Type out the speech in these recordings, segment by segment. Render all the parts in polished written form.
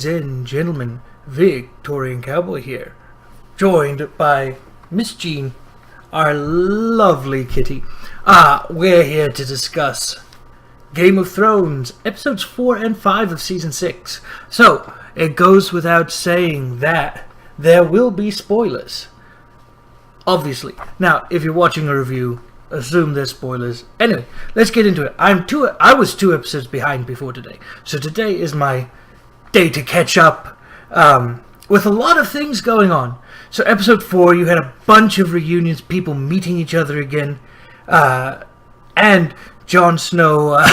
ladies and gentlemen, Victorian Cowboy here, joined by Miss Jean, our lovely kitty. We're here to discuss Game of Thrones, episodes 4 and 5 of season 6. So, it goes without saying that there will be spoilers. Obviously. Now, if you're watching a review, assume there's spoilers. Anyway, let's get into it. I was 2 episodes behind before today. So today is my day to catch up with a lot of things going on. So episode 4, you had a bunch of reunions, people meeting each other again, and Jon Snow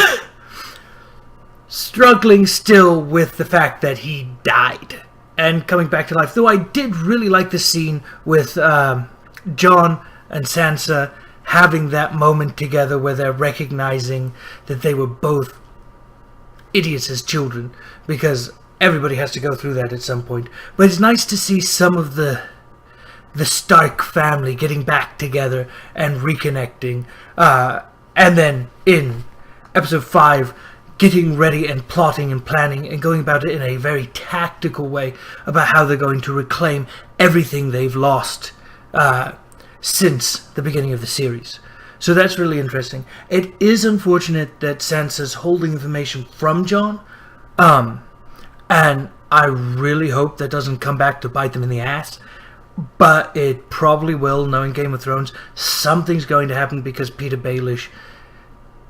struggling still with the fact that he died and coming back to life. Though I did really like the scene with Jon and Sansa having that moment together where they're recognizing that they were both idiots as children, because everybody has to go through that at some point. But it's nice to see some of the Stark family getting back together and reconnecting, and then in episode 5 getting ready and plotting and planning and going about it in a very tactical way about how they're going to reclaim everything they've lost since the beginning of the series. So that's really interesting. It is unfortunate that Sansa's holding information from Jon, and I really hope that doesn't come back to bite them in the ass, but it probably will. Knowing Game of Thrones, something's going to happen because Peter Baelish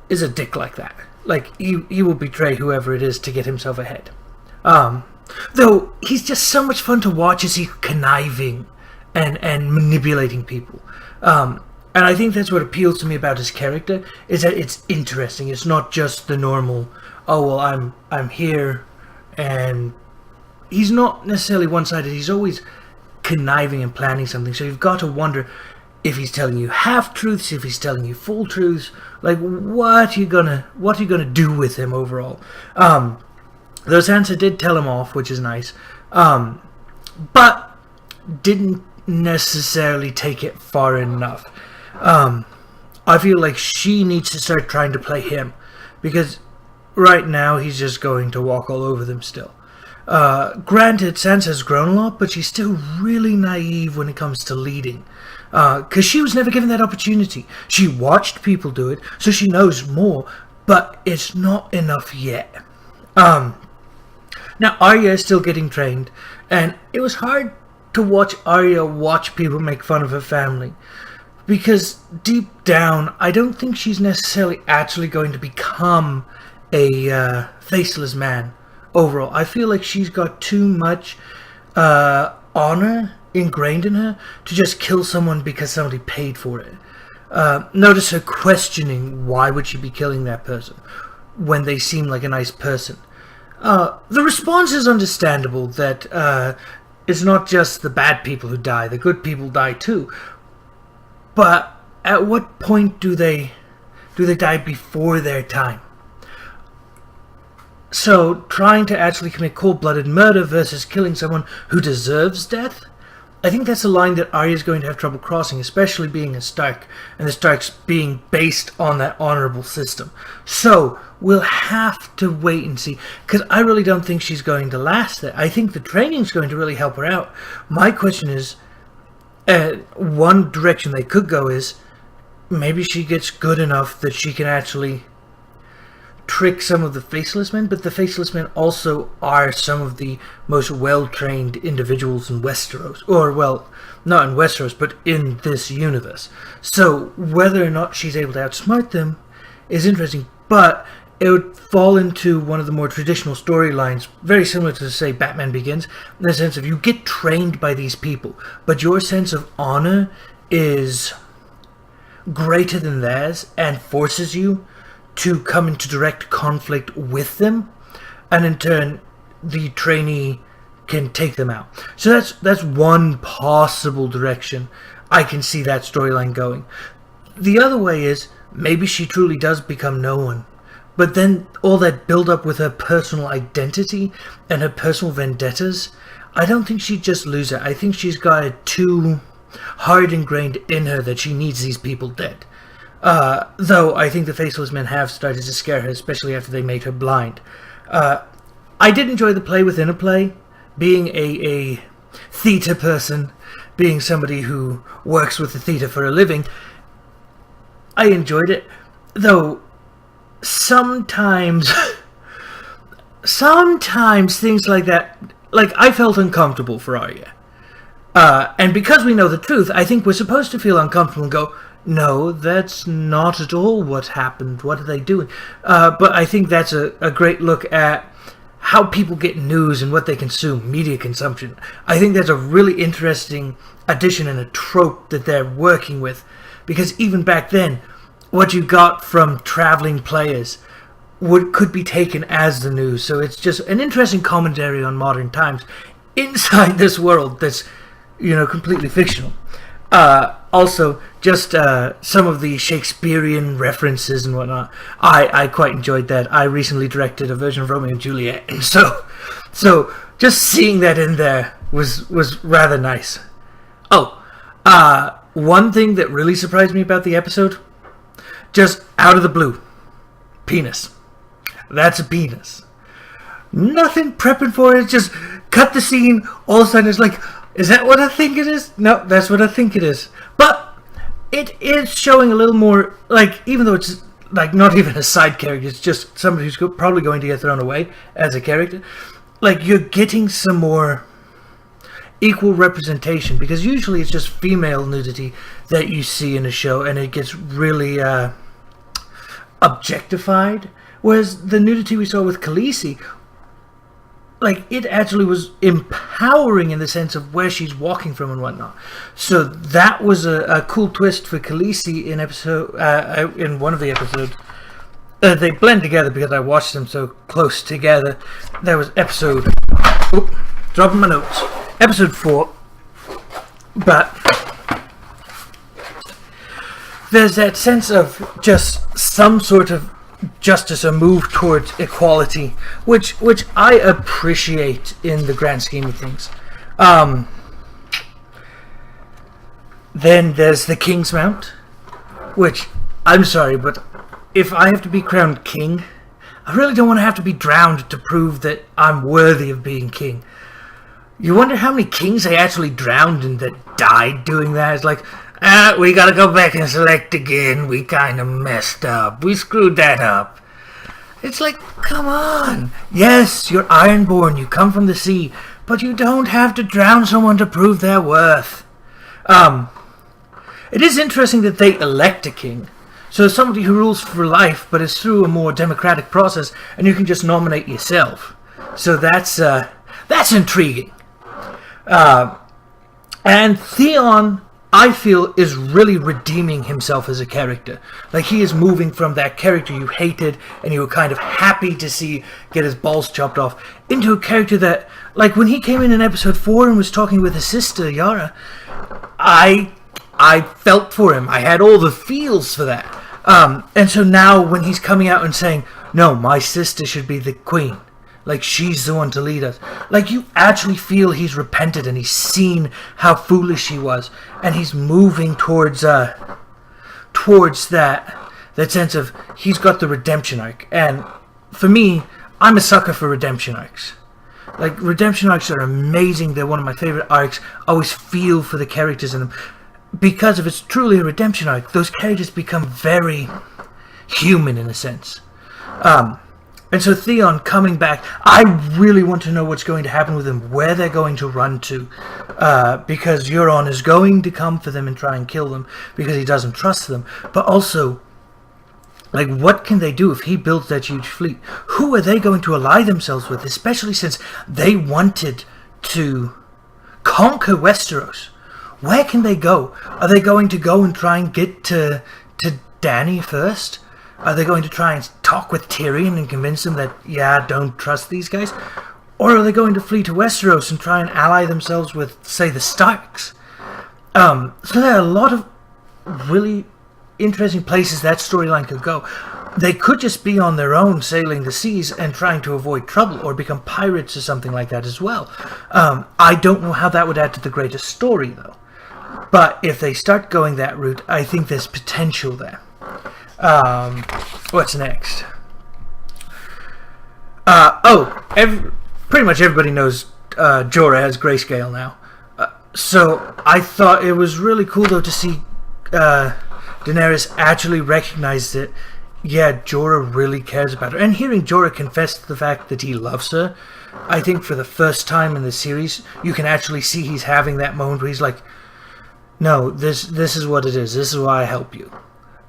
is a dick like that. Like, he will betray whoever it is to get himself ahead. Though he's just so much fun to watch as he's conniving and manipulating people. And I think that's what appeals to me about his character, is that it's interesting. It's not just the normal, oh, well, I'm here, and he's not necessarily one-sided. He's always conniving and planning something. So you've got to wonder if he's telling you half-truths, if he's telling you full truths. Like, what are you gonna do with him overall? Though Sansa did tell him off, which is nice, but didn't necessarily take it far enough. I feel like she needs to start trying to play him, because right now he's just going to walk all over them still. Granted, Sansa's grown a lot, but she's still really naive when it comes to leading, because she was never given that opportunity. She watched people do it, so she knows more, but it's not enough yet. Now Arya is still getting trained, and it was hard to watch Arya watch people make fun of her family, because deep down I don't think she's necessarily actually going to become a faceless man overall. I feel like she's got too much honor ingrained in her to just kill someone because somebody paid for it. Notice her questioning why would she be killing that person when they seem like a nice person. The response is understandable, that it's not just the bad people who die, the good people die too. But at what point do they die before their time? So, trying to actually commit cold-blooded murder versus killing someone who deserves death, I think that's a line that Arya's going to have trouble crossing, especially being a Stark, and the Starks being based on that honorable system. So, we'll have to wait and see, because I really don't think she's going to last there. I think the training's going to really help her out. My question is, one direction they could go is, maybe she gets good enough that she can actually trick some of the Faceless Men, but the Faceless Men also are some of the most well-trained individuals in Westeros. Or, well, not in Westeros, but in this universe. So, whether or not she's able to outsmart them is interesting, but it would fall into one of the more traditional storylines, very similar to, say, Batman Begins, in the sense of you get trained by these people, but your sense of honor is greater than theirs and forces you to come into direct conflict with them, and in turn the trainee can take them out. So that's one possible direction I can see that storyline going. The other way is, maybe she truly does become no one, but then all that build up with her personal identity and her personal vendettas, I don't think she'd just lose it. I think she's got it too hard ingrained in her that she needs these people dead. Though I think the Faceless Men have started to scare her, especially after they made her blind. I did enjoy the play within a play, being a theatre person, being somebody who works with the theatre for a living. I enjoyed it, though sometimes things like that, like, I felt uncomfortable for Arya. And because we know the truth, I think we're supposed to feel uncomfortable and go, no, that's not at all what happened. What are they doing? But I think that's a great look at how people get news and what they consume, media consumption. I think that's a really interesting addition and a trope that they're working with. Because even back then, what you got from traveling players could be taken as the news. So it's just an interesting commentary on modern times inside this world that's, completely fictional. Also, just some of the Shakespearean references and whatnot. I quite enjoyed that. I recently directed a version of Romeo and Juliet, and so just seeing that in there was rather nice. Oh, one thing that really surprised me about the episode, just out of the blue, penis. That's a penis. Nothing prepping for it. Just cut the scene. All of a sudden, it's like, is that what I think it is? No, that's what I think it is. But it is showing a little more, like, even though it's like not even a side character, it's just somebody who's probably going to get thrown away as a character. Like, you're getting some more equal representation, because usually it's just female nudity that you see in a show, and it gets really objectified. Whereas the nudity we saw with Khaleesi, like, it actually was empowering in the sense of where she's walking from and whatnot. So that was a cool twist for Khaleesi in one of the episodes. They blend together because I watched them so close together. There was dropping my notes. Episode 4. But there's that sense of just some sort of justice, a move towards equality, which I appreciate in the grand scheme of things. Then there's the King's Mount, which, I'm sorry, but if I have to be crowned king, I really don't want to have to be drowned to prove that I'm worthy of being king. You wonder how many kings they actually drowned and that died doing that. It's like, we gotta go back and select again. We kind of messed up. We screwed that up. It's like, come on. Yes, you're Ironborn. You come from the sea. But you don't have to drown someone to prove their worth. It is interesting that they elect a king. So somebody who rules for life, but is through a more democratic process, and you can just nominate yourself. So that's intriguing. And Theon, I feel, is really redeeming himself as a character. Like, he is moving from that character you hated and you were kind of happy to see get his balls chopped off, into a character that, like, when he came in episode 4 and was talking with his sister, Yara, I felt for him. I had all the feels for that. And so now when he's coming out and saying, no, my sister should be the queen, like, she's the one to lead us. Like, you actually feel he's repented and he's seen how foolish he was. And he's moving towards that sense of he's got the redemption arc. And for me, I'm a sucker for redemption arcs. Like, redemption arcs are amazing. They're one of my favorite arcs. I always feel for the characters in them. Because if it's truly a redemption arc, those characters become very human in a sense. And so Theon coming back, I really want to know what's going to happen with him, where they're going to run to, because Euron is going to come for them and try and kill them because he doesn't trust them. But also, like, what can they do if he builds that huge fleet? Who are they going to ally themselves with, especially since they wanted to conquer Westeros? Where can they go? Are they going to go and try and get to Dany first? Are they going to try and talk with Tyrion and convince him that, yeah, don't trust these guys? Or are they going to flee to Westeros and try and ally themselves with, say, the Starks? So there are a lot of really interesting places that storyline could go. They could just be on their own sailing the seas and trying to avoid trouble, or become pirates or something like that as well. I don't know how that would add to the greater story, though. But if they start going that route, I think there's potential there. What's next? Pretty much everybody knows Jorah has grayscale now. So I thought it was really cool, though, to see Daenerys actually recognize that, yeah, Jorah really cares about her. And hearing Jorah confess to the fact that he loves her, I think for the first time in the series, you can actually see he's having that moment where he's like, no, this is what it is. This is why I help you.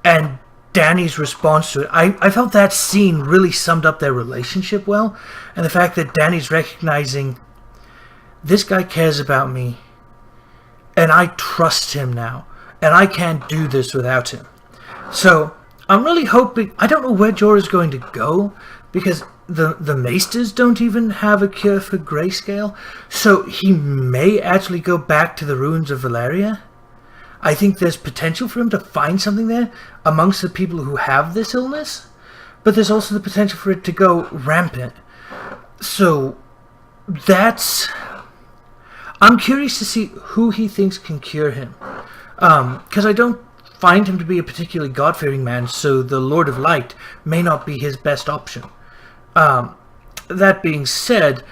And Dany's response to it, I felt that scene really summed up their relationship well. And the fact that Dany's recognizing, this guy cares about me, and I trust him now, and I can't do this without him. So I'm really hoping, I don't know where Jorah's going to go, because the Maesters don't even have a cure for grayscale, so he may actually go back to the ruins of Valyria. I think there's potential for him to find something there amongst the people who have this illness, but there's also the potential for it to go rampant. So I'm curious to see who he thinks can cure him, because I don't find him to be a particularly God-fearing man, so the Lord of Light may not be his best option. That being said,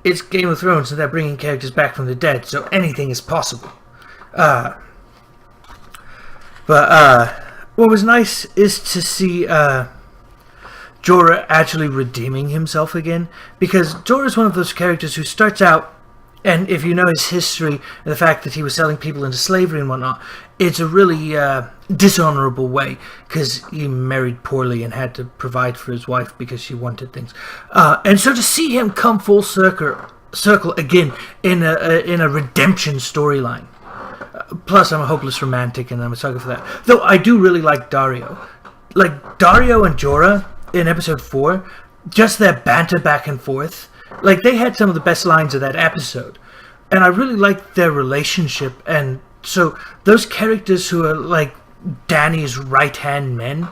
it's Game of Thrones and they're bringing characters back from the dead, so anything is possible. But what was nice is to see Jorah actually redeeming himself again, because Jorah is one of those characters who starts out, and if you know his history and the fact that he was selling people into slavery and whatnot, it's a really dishonorable way, because he married poorly and had to provide for his wife because she wanted things. And so to see him come full circle again in a redemption storyline. Plus, I'm a hopeless romantic and I'm a sucker for that. Though I do really like Daario. Like, Daario and Jorah in episode 4, just their banter back and forth. Like, they had some of the best lines of that episode. And I really liked their relationship. And so, those characters who are like Dany's right-hand men,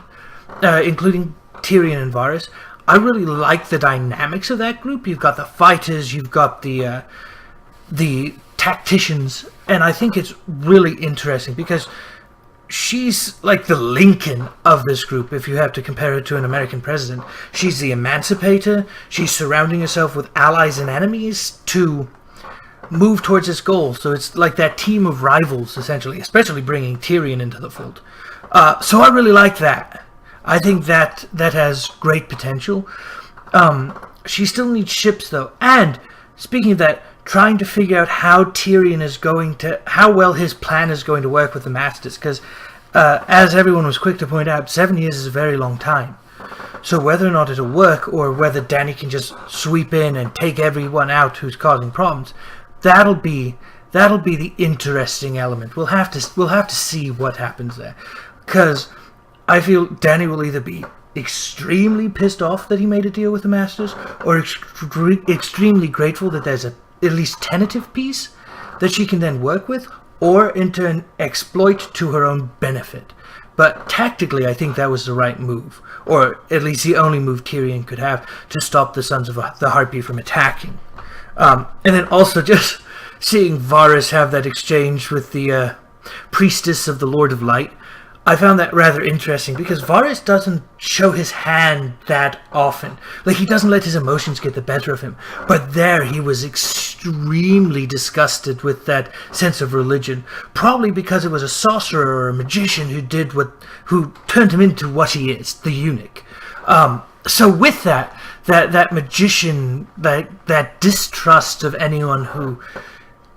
including Tyrion and Varys, I really like the dynamics of that group. You've got the fighters, you've got the tacticians, and I think it's really interesting because she's like the Lincoln of this group, if you have to compare her to an American president. She's the emancipator. She's surrounding herself with allies and enemies to move towards this goal. So it's like that team of rivals, essentially, especially bringing Tyrion into the fold. So I really like that. I think that has great potential. She still needs ships, though. And speaking of that, trying to figure out how how well his plan is going to work with the Masters, because as everyone was quick to point out, 7 years is a very long time. So whether or not it'll work, or whether Dany can just sweep in and take everyone out who's causing problems, that'll be the interesting element. We'll have to see what happens there, because I feel Dany will either be extremely pissed off that he made a deal with the Masters, or extremely grateful that there's at least tentative piece that she can then work with, or in turn exploit to her own benefit. But tactically, I think that was the right move, or at least the only move Tyrion could have to stop the Sons of the Harpy from attacking. And then also just seeing Varys have that exchange with the priestess of the Lord of Light, I found that rather interesting, because Varys doesn't show his hand that often. Like, he doesn't let his emotions get the better of him. But there he was extremely disgusted with that sense of religion. Probably because it was a sorcerer or a magician who turned him into what he is, the eunuch. So with that magician, that distrust of anyone who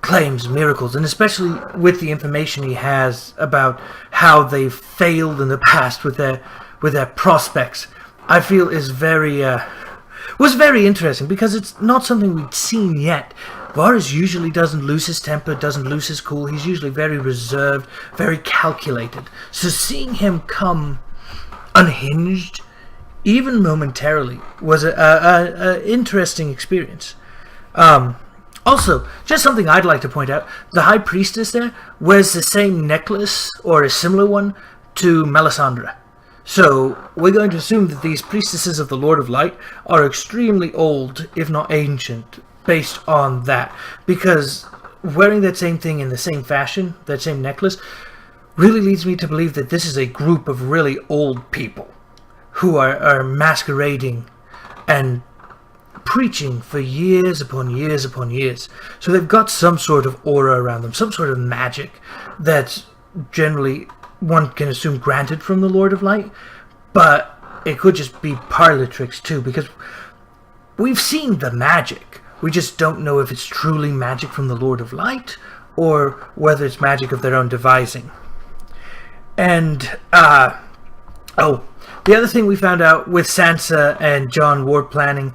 claims miracles, and especially with the information he has about how they've failed in the past with their prospects, I feel was very interesting, because it's not something we'd seen yet. Varys usually doesn't lose his temper, doesn't lose his cool. He's usually very reserved, very calculated. So seeing him come unhinged, even momentarily, was a interesting experience. Also, just something I'd like to point out, the High Priestess there wears the same necklace, or a similar one, to Melisandre. So, we're going to assume that these priestesses of the Lord of Light are extremely old, if not ancient, based on that. Because wearing that same thing in the same fashion, that same necklace, really leads me to believe that this is a group of really old people who are masquerading and preaching for years upon years upon years. So they've got some sort of aura around them, some sort of magic that's generally, one can assume, granted from the Lord of Light. But it could just be parlor tricks too, because we've seen the magic. We just don't know if it's truly magic from the Lord of Light or whether it's magic of their own devising. And, the other thing we found out with Sansa and Jon war planning,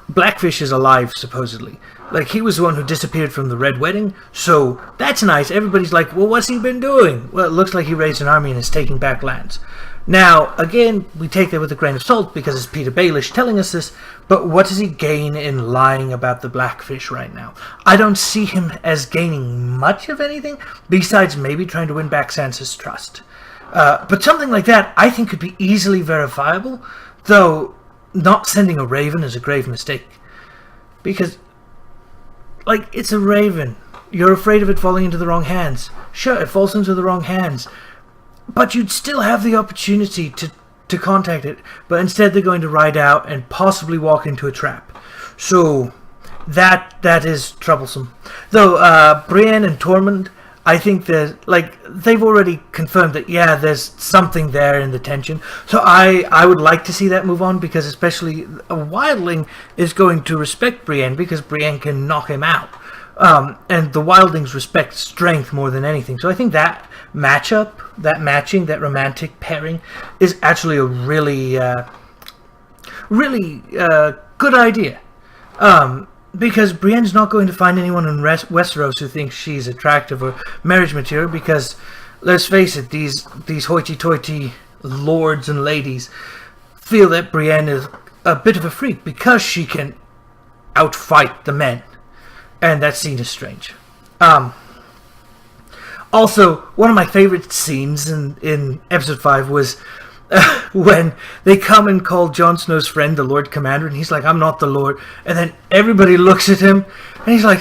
Blackfish is alive, supposedly. Like, he was the one who disappeared from the Red Wedding, so that's nice. Everybody's like, well, what's he been doing? Well, it looks like he raised an army and is taking back lands. Now, again, we take that with a grain of salt because it's Peter Baelish telling us this, but what does he gain in lying about the Blackfish right now? I don't see him as gaining much of anything, besides maybe trying to win back Sansa's trust. But something like that, I think, could be easily verifiable, though not sending a raven is a grave mistake. Because, like, it's a raven. You're afraid of it falling into the wrong hands. Sure, it falls into the wrong hands, but you'd still have the opportunity to contact it. But instead they're going to ride out and possibly walk into a trap. So that is troublesome. Though Brienne and Tormund, I think that, like, they've already confirmed that, yeah, there's something there in the tension. So I would like to see that move on, because especially a wildling is going to respect Brienne because Brienne can knock him out. And the wildlings respect strength more than anything. So I think that matchup, that matching, that romantic pairing is actually a really good idea. Because Brienne's not going to find anyone in Westeros who thinks she's attractive or marriage material, because, let's face it, these hoity-toity lords and ladies feel that Brienne is a bit of a freak because she can outfight the men. And that scene is strange. Also, one of my favorite scenes in episode 5 was when they come and call Jon Snow's friend the Lord Commander, and he's like, I'm not the Lord. And then everybody looks at him, and he's like,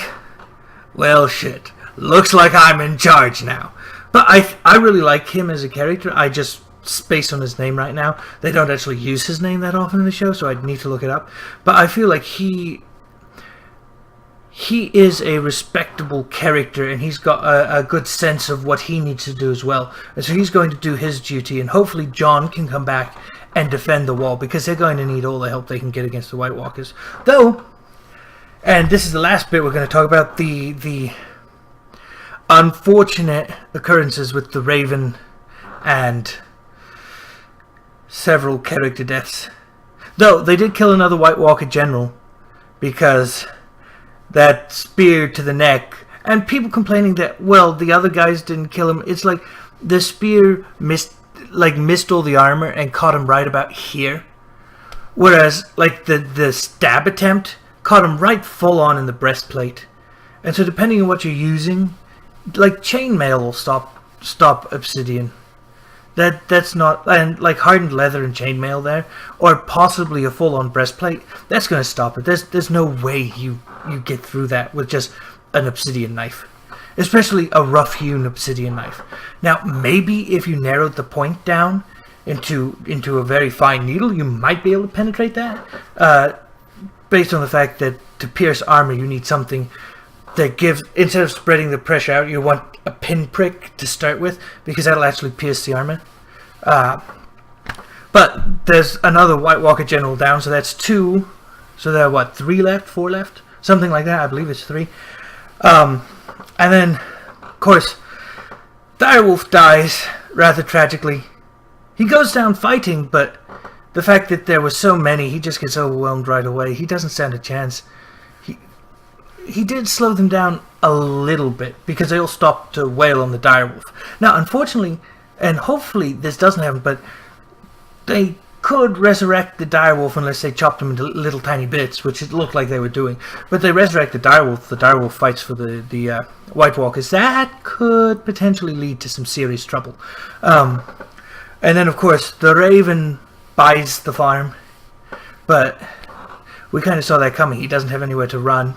well, shit, looks like I'm in charge now. But I really like him as a character. I just space on his name right now. They don't actually use his name that often in the show, so I'd need to look it up. But I feel like he is a respectable character, and he's got a good sense of what he needs to do as well. And so he's going to do his duty, and hopefully Jon can come back and defend the wall, because they're going to need all the help they can get against the White Walkers. Though, and this is the last bit we're going to talk about, the unfortunate occurrences with the Raven and several character deaths. Though, they did kill another White Walker general, because that spear to the neck, and people complaining that, well, the other guys didn't kill him. It's like the spear missed all the armor and caught him right about here, whereas like the stab attempt caught him right full on in the breastplate. And so depending on what you're using, like chainmail will stop obsidian. That's not, and like hardened leather and chainmail there, or possibly a full-on breastplate, that's going to stop it. There's no way you get through that with just an obsidian knife, especially a rough-hewn obsidian knife. Now, maybe if you narrowed the point down into a very fine needle, you might be able to penetrate that, based on the fact that to pierce armor you need something that gives, instead of spreading the pressure out, you want a pinprick to start with, because that'll actually pierce the armor. But there's another White Walker general down, so that's 2. So there are, what, 3 left? 4 left? Something like that, I believe it's 3. And then, of course, Direwolf dies rather tragically. He goes down fighting, but the fact that there were so many, he just gets overwhelmed right away. He doesn't stand a chance. He did slow them down a little bit, because they all stopped to wail on the direwolf. Now, unfortunately, and hopefully this doesn't happen, but they could resurrect the direwolf unless they chopped him into little tiny bits, which it looked like they were doing. But they resurrect the direwolf fights for the White Walkers. That could potentially lead to some serious trouble. And then, of course, the Raven buys the farm, but we kind of saw that coming. He doesn't have anywhere to run,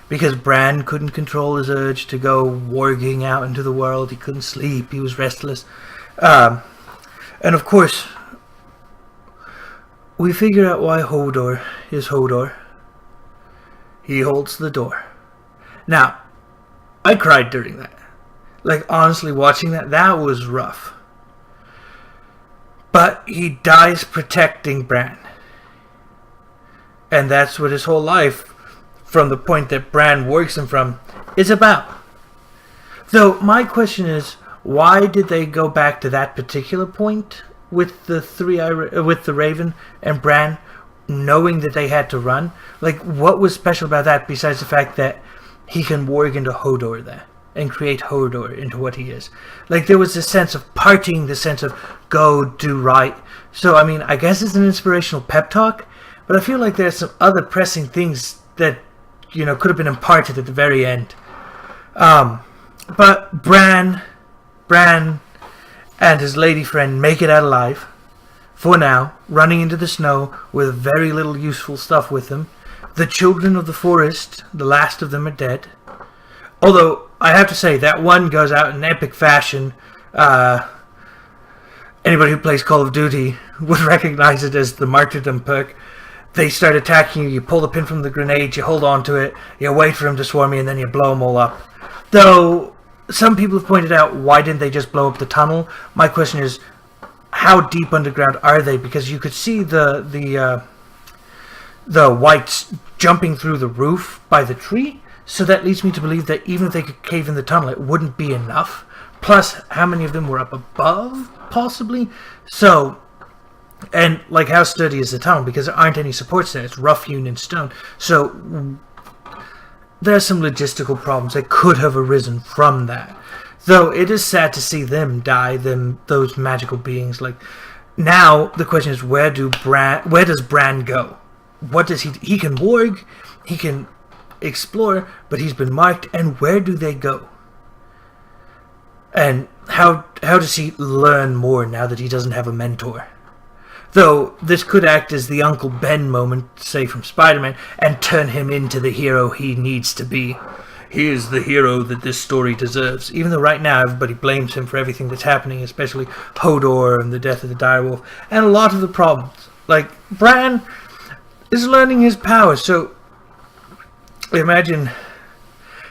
because Bran couldn't control his urge to go warging out into the world. He couldn't sleep. He was restless. And of course, we figure out why Hodor is Hodor. he holds the door. Now, I cried during that. Like, honestly, watching that was rough. But he dies protecting Bran. And that's what his whole life, from the point that Bran works him from, is about. Though, my question is, why did they go back to that particular point with the Raven and Bran, knowing that they had to run? Like, what was special about that besides the fact that he can warg into Hodor there and create Hodor into what he is? Like, there was this sense of parting, the sense of go, do right. So, I mean, I guess it's an inspirational pep talk, but I feel like there's some other pressing things that, could have been imparted at the very end. But Bran and his lady friend make it out alive, for now, running into the snow with very little useful stuff with them. The children of the forest, the last of them, are dead. Although, I have to say, that one goes out in epic fashion. Anybody who plays Call of Duty would recognize it as the martyrdom perk. They start attacking you, you pull the pin from the grenade, you hold on to it, you wait for them to swarm you, and then you blow them all up. Though, some people have pointed out, why didn't they just blow up the tunnel? My question is, how deep underground are they? Because you could see the whites jumping through the roof by the tree, so that leads me to believe that even if they could cave in the tunnel, it wouldn't be enough. Plus, how many of them were up above, possibly? So, and like, how sturdy is the tunnel? Because there aren't any supports there. It's rough hewn in stone. So, there's some logistical problems that could have arisen from that. Though, it is sad to see them die, those magical beings. Like, now, the question is, where does Bran go? What does he can warg, he can explore, but he's been marked, and where do they go? And how does he learn more now that he doesn't have a mentor? Though this could act as the Uncle Ben moment, say from Spider-Man, and turn him into the hero he needs to be. He is the hero that this story deserves. Even though right now everybody blames him for everything that's happening, especially Hodor and the death of the direwolf, and a lot of the problems. Like, Bran is learning his powers, so imagine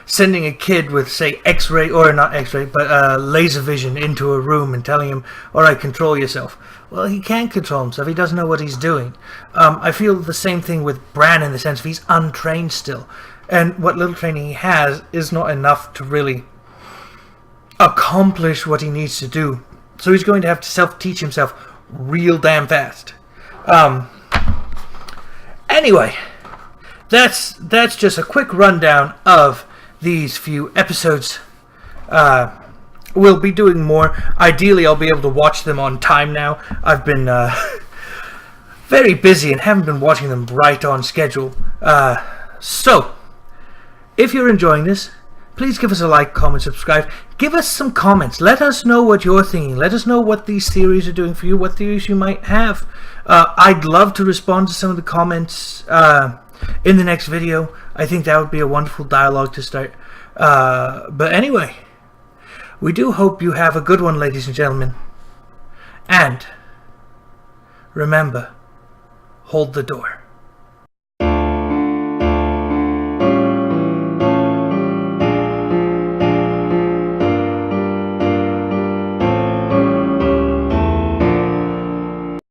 sending a kid with, say, X-ray, or not X-ray, but laser vision into a room and telling him, alright, control yourself. Well, he can't control himself. He doesn't know what he's doing. I feel the same thing with Bran in the sense of he's untrained still. And what little training he has is not enough to really accomplish what he needs to do. So he's going to have to self-teach himself real damn fast. Anyway, that's just a quick rundown of these few episodes. We'll be doing more. Ideally, I'll be able to watch them on time now. I've been very busy and haven't been watching them right on schedule. So, if you're enjoying this, please give us a like, comment, subscribe. Give us some comments. Let us know what you're thinking. Let us know what these theories are doing for you, what theories you might have. I'd love to respond to some of the comments in the next video. I think that would be a wonderful dialogue to start. But anyway, we do hope you have a good one, ladies and gentlemen. And remember, hold the door.